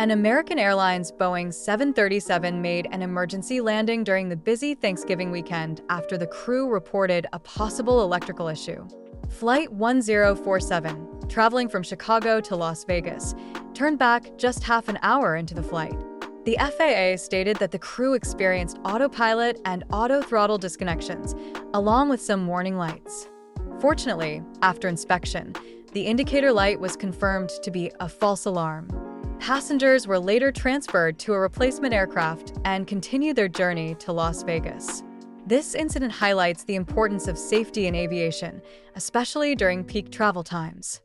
An American Airlines Boeing 737 made an emergency landing during the busy Thanksgiving weekend after the crew reported a possible electrical issue. Flight 1047, traveling from Chicago to Las Vegas, turned back just half an hour into the flight. The FAA stated that the crew experienced autopilot and auto-throttle disconnections, along with some warning lights. Fortunately, after inspection, the indicator light was confirmed to be a false alarm. Passengers were later transferred to a replacement aircraft and continued their journey to Las Vegas. This incident highlights the importance of safety in aviation, especially during peak travel times.